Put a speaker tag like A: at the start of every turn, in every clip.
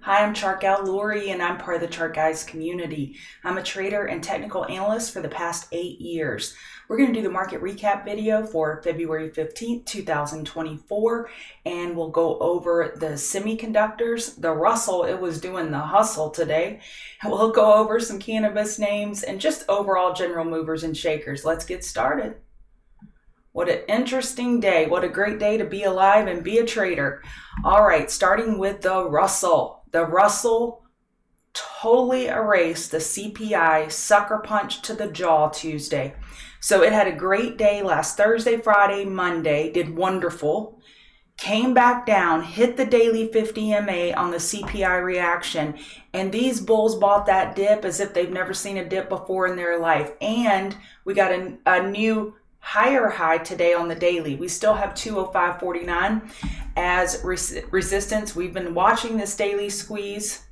A: Hi, I'm Chart Gal Lori, and I'm part of the Chart Guys community. I'm a trader and technical analyst for the past 8 years. We're going to do the market recap video for February 15th, 2024, and we'll go over the semiconductors. The Russell, it was doing the hustle today. We'll go over some cannabis names and just overall general movers and shakers. Let's get started. What an interesting day. What a great day to be alive and be a trader. All right, starting with the Russell. The Russell totally erased the CPI sucker punch to the jaw Tuesday. So it had a great day last Thursday, Friday, Monday, did wonderful. Came back down, hit the daily 50 MA on the CPI reaction, and these bulls bought that dip as if they've never seen a dip before in their life. And we got a new higher high today on the daily. We still have 205.49 as resistance. We've been watching this daily squeeze,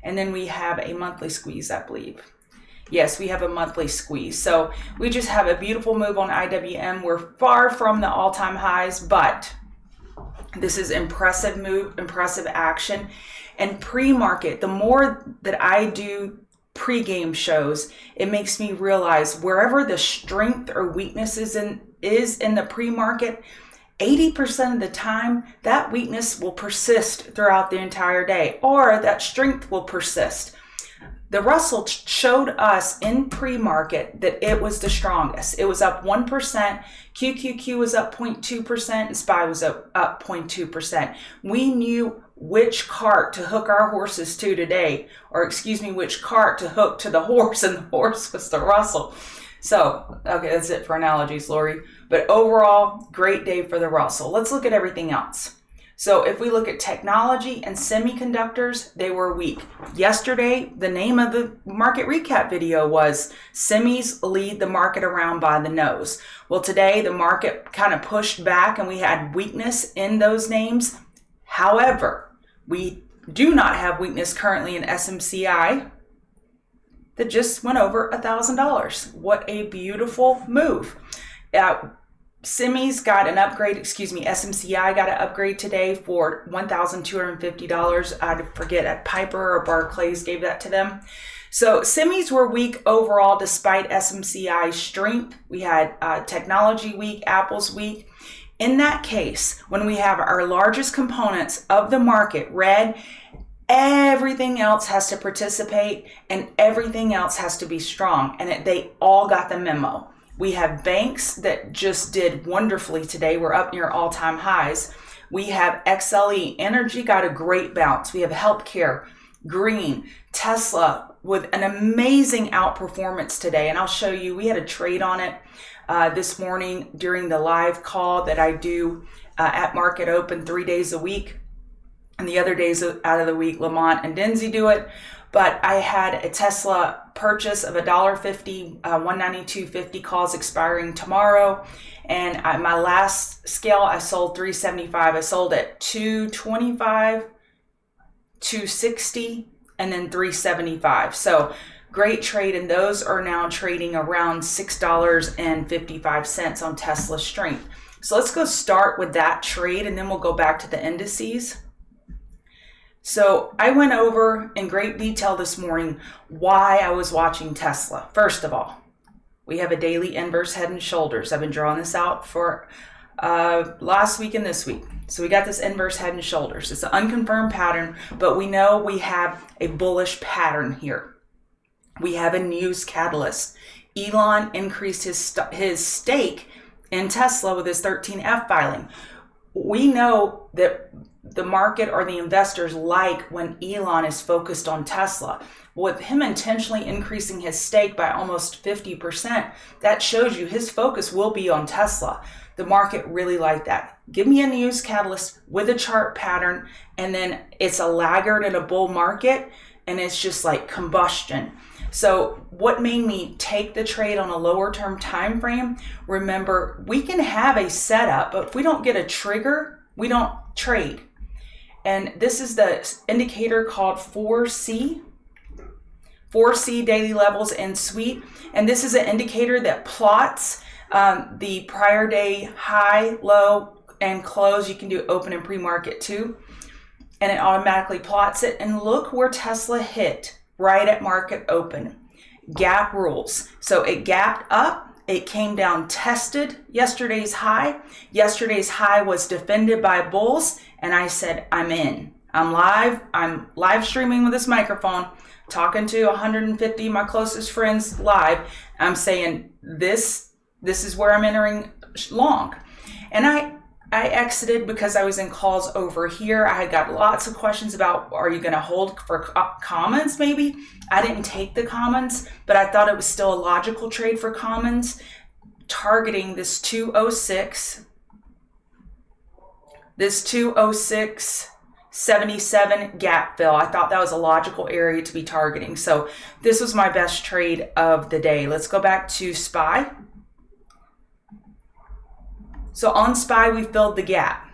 A: and then we have a monthly squeeze, I believe. Yes, we have a monthly squeeze. So we just have a beautiful move on IWM. We're far from the all-time highs, but this is impressive move, impressive action. And pre-market, the more that I do pre-game shows, it makes me realize wherever the strength or weakness is in the pre-market, 80% of the time that weakness will persist throughout the entire day, or that strength will persist. The Russell showed us in pre-market that it was the strongest. It was up 1%, QQQ was up 0.2%, and SPY was up 0.2%. We knew which cart to hook our horses to today, or excuse me, which cart to hook to the horse, and the horse was the Russell. So, okay, that's it for analogies, Lori. But overall, great day for the Russell. Let's look at everything else. So if we look at technology and semiconductors, they were weak. Yesterday, the name of the market recap video was Semis Lead the Market Around by the Nose. Well, today the market kind of pushed back and we had weakness in those names. However, we do not have weakness currently in SMCI that just went over $1,000. What a beautiful move. Semis got an upgrade, SMCI got an upgrade today for $1,250. I forget at Piper or Barclays gave that to them. So semis were weak overall despite SMCI's strength. We had technology weak, Apple's weak. In that case, when we have our largest components of the market red, everything else has to participate and everything else has to be strong. And they all got the memo. We have banks that just did wonderfully today. We're up near all-time highs. We have XLE. Energy got a great bounce. We have healthcare, green, Tesla with an amazing outperformance today. And I'll show you, we had a trade on it this morning during the live call that I do at market open 3 days a week. And the other days out of the week, Lamont and Denzi do it. But I had a Tesla purchase of $1.50, 192.50 calls expiring tomorrow. And my last scale, I sold 375. I sold at 225, 260, and then 375. So great trade. And those are now trading around $6.55 on Tesla strength. So let's go start with that trade and then we'll go back to the indices. So I went over in great detail this morning why I was watching Tesla. First of all, we have a daily inverse head and shoulders. I've been drawing this out for last week and this week. So we got this inverse head and shoulders. It's an unconfirmed pattern, but we know we have a bullish pattern here. We have a news catalyst. Elon increased his stake in Tesla with his 13F filing. We know that the market or the investors like when Elon is focused on Tesla. With him intentionally increasing his stake by almost 50%, that shows you his focus will be on Tesla. The market really liked that. Give me a news catalyst with a chart pattern, and then it's a laggard in a bull market, and it's just like combustion. So what made me take the trade on a lower term time frame? Remember, we can have a setup, but if we don't get a trigger, we don't trade. And this is the indicator called 4C daily levels and sweet. And this is an indicator that plots the prior day high, low, and close. You can do open and pre-market too. and it automatically plots it. And look where Tesla hit right at market open. Gap rules. So it gapped up. It came down, tested yesterday's high. Yesterday's high was defended by bulls. And I said, I'm in. I'm live. I'm live streaming with this microphone, talking to 150 of my closest friends live. I'm saying this is where I'm entering long. And I exited because I was in calls over here. I had got lots of questions about, are you going to hold for commons maybe? I didn't take the commons, but I thought it was still a logical trade for commons, targeting this 206, this 206.77 gap fill. I thought that was a logical area to be targeting. So this was my best trade of the day. Let's go back to SPY. So on SPY, we filled the gap.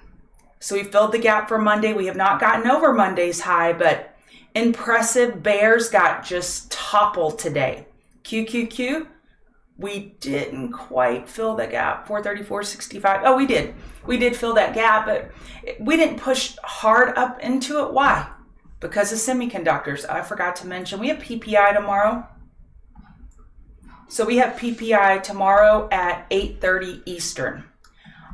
A: So we filled the gap for Monday. We have not gotten over Monday's high, but impressive bears got just toppled today. QQQ, we didn't quite fill the gap, 434.65. Oh, we did. We did fill that gap, but we didn't push hard up into it. Why? Because of semiconductors. I forgot to mention, we have PPI tomorrow. So we have PPI tomorrow at 8:30 Eastern.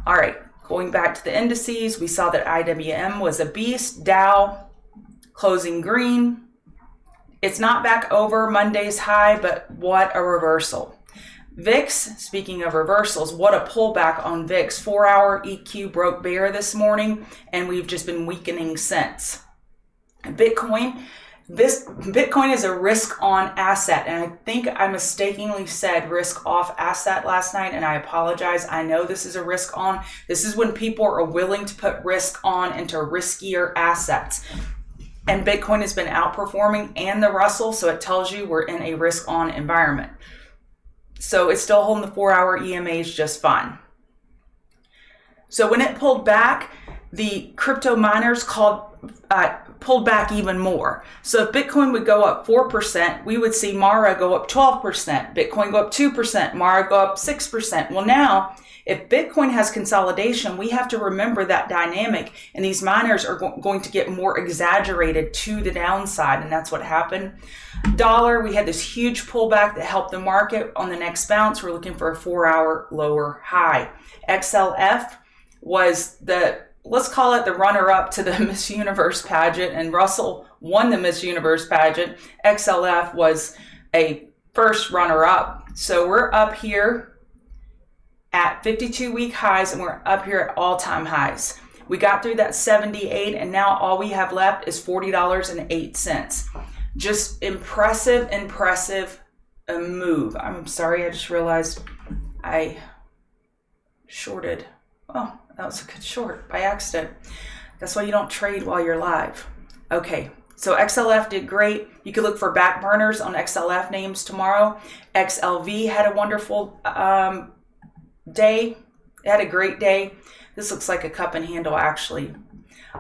A: All right, going back to the indices, we saw that IWM was a beast. Dow closing green. It's not back over Monday's high, but what a reversal. VIX, speaking of reversals, what a pullback on VIX. 4-hour EQ broke bear this morning, and we've just been weakening since. Bitcoin is a risk-on asset, and I think I mistakenly said risk-off asset last night, and I apologize. I know this is a risk-on. This is when people are willing to put risk on into riskier assets. And Bitcoin has been outperforming and the Russell, so it tells you we're in a risk-on environment. So it's still holding the 4-hour EMAs just fine. So when it pulled back, the crypto miners pulled back even more. So if Bitcoin would go up 4%, we would see Mara go up 12%, Bitcoin go up 2%, Mara go up 6%. Well, now, if Bitcoin has consolidation, we have to remember that dynamic, and these miners are going to get more exaggerated to the downside, and that's what happened. Dollar, we had this huge pullback that helped the market. On the next bounce, we're looking for a 4-hour lower high. XLF was let's call it the runner-up to the Miss Universe pageant, and Russell won the Miss Universe pageant. XLF was a first runner-up. So we're up here at 52-week highs, and we're up here at all-time highs. We got through that 78, and now all we have left is $40.08. Just impressive move. I'm sorry, I just realized I shorted. Oh, that was a good short by accident. That's why you don't trade while you're live. Okay, so XLF did great. You could look for back burners on XLF names tomorrow. XLV had a wonderful day. It had a great day. This looks like a cup and handle, actually.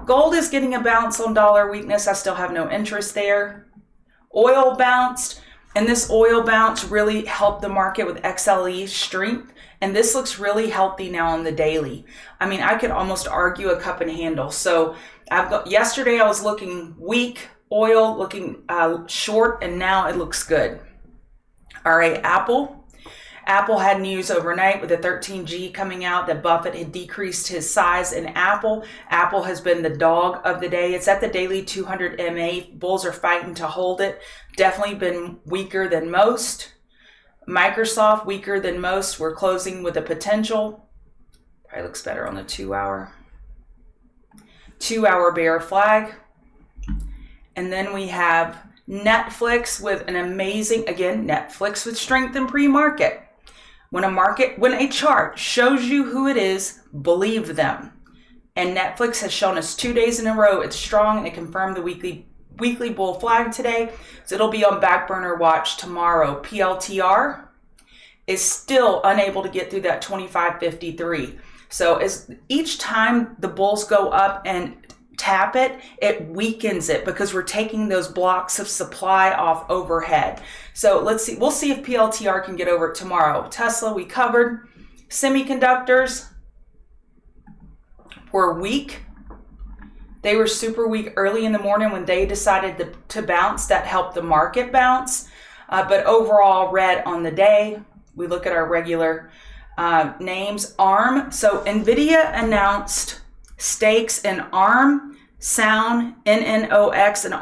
A: Gold is getting a bounce on dollar weakness. I still have no interest there. Oil bounced, and this oil bounce really helped the market with XLE strength. And this looks really healthy now on the daily. I mean, I could almost argue a cup and handle. So yesterday I was looking weak, oil looking short, and now it looks good. All right, Apple had news overnight with the 13G coming out that Buffett had decreased his size in Apple. Apple has been the dog of the day. It's at the daily 200 MA. Bulls are fighting to hold it. Definitely been weaker than most. Microsoft, weaker than most. We're closing with a potential. Probably looks better on the 2-hour. 2-hour bear flag. And then we have Netflix with an amazing, again, Netflix with strength in pre-market. When a chart shows you who it is, believe them. And Netflix has shown us 2 days in a row it's strong, and it confirmed the weekly bull flag today. So it'll be on back burner watch tomorrow. PLTR is still unable to get through that 25.53. So as each time the bulls go up and tap it, it weakens it because we're taking those blocks of supply off overhead. So let's see. We'll see if PLTR can get over it tomorrow. Tesla, we covered. Semiconductors were weak. They were super weak early in the morning when they decided to bounce. That helped the market bounce. But overall, red on the day. We look at our regular names. ARM. So NVIDIA announced stakes in ARM, Sound, NNOX, and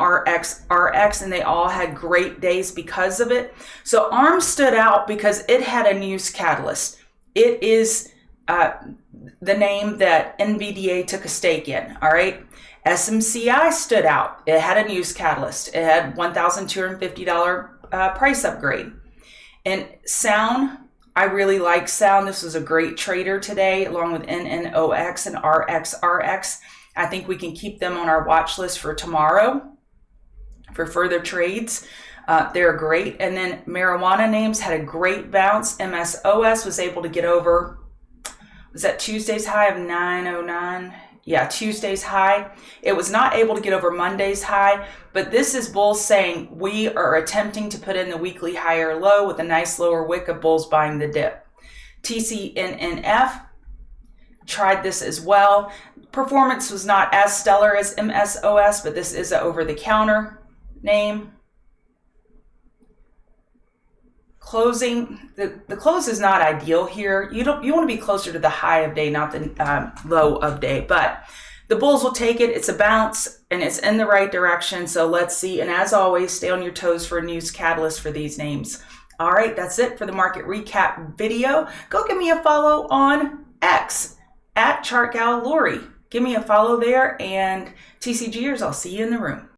A: RX, and they all had great days because of it. So ARM stood out because it had a news catalyst. It is the name that NVDA took a stake in, all right? SMCI stood out. It had a news catalyst. It had $1,250 price upgrade. And Sound, I really like Sound. This was a great trader today, along with NNOX and RX. I think we can keep them on our watch list for tomorrow for further trades. They're great. And then marijuana names had a great bounce. MSOS was able to get over, was that Tuesday's high of 909? Yeah, Tuesday's high. It was not able to get over Monday's high, but this is bulls saying we are attempting to put in the weekly higher low with a nice lower wick of bulls buying the dip. TCNNF tried this as well. Performance was not as stellar as MSOS, but this is an over-the-counter name. Closing, the close is not ideal here. You want to be closer to the high of day, not the low of day, but the bulls will take it. It's a bounce and it's in the right direction. So let's see. And as always, stay on your toes for a news catalyst for these names. All right, that's it for the market recap video. Go give me a follow on X at ChartGal Lori. Give me a follow there, and TCGers, I'll see you in the room.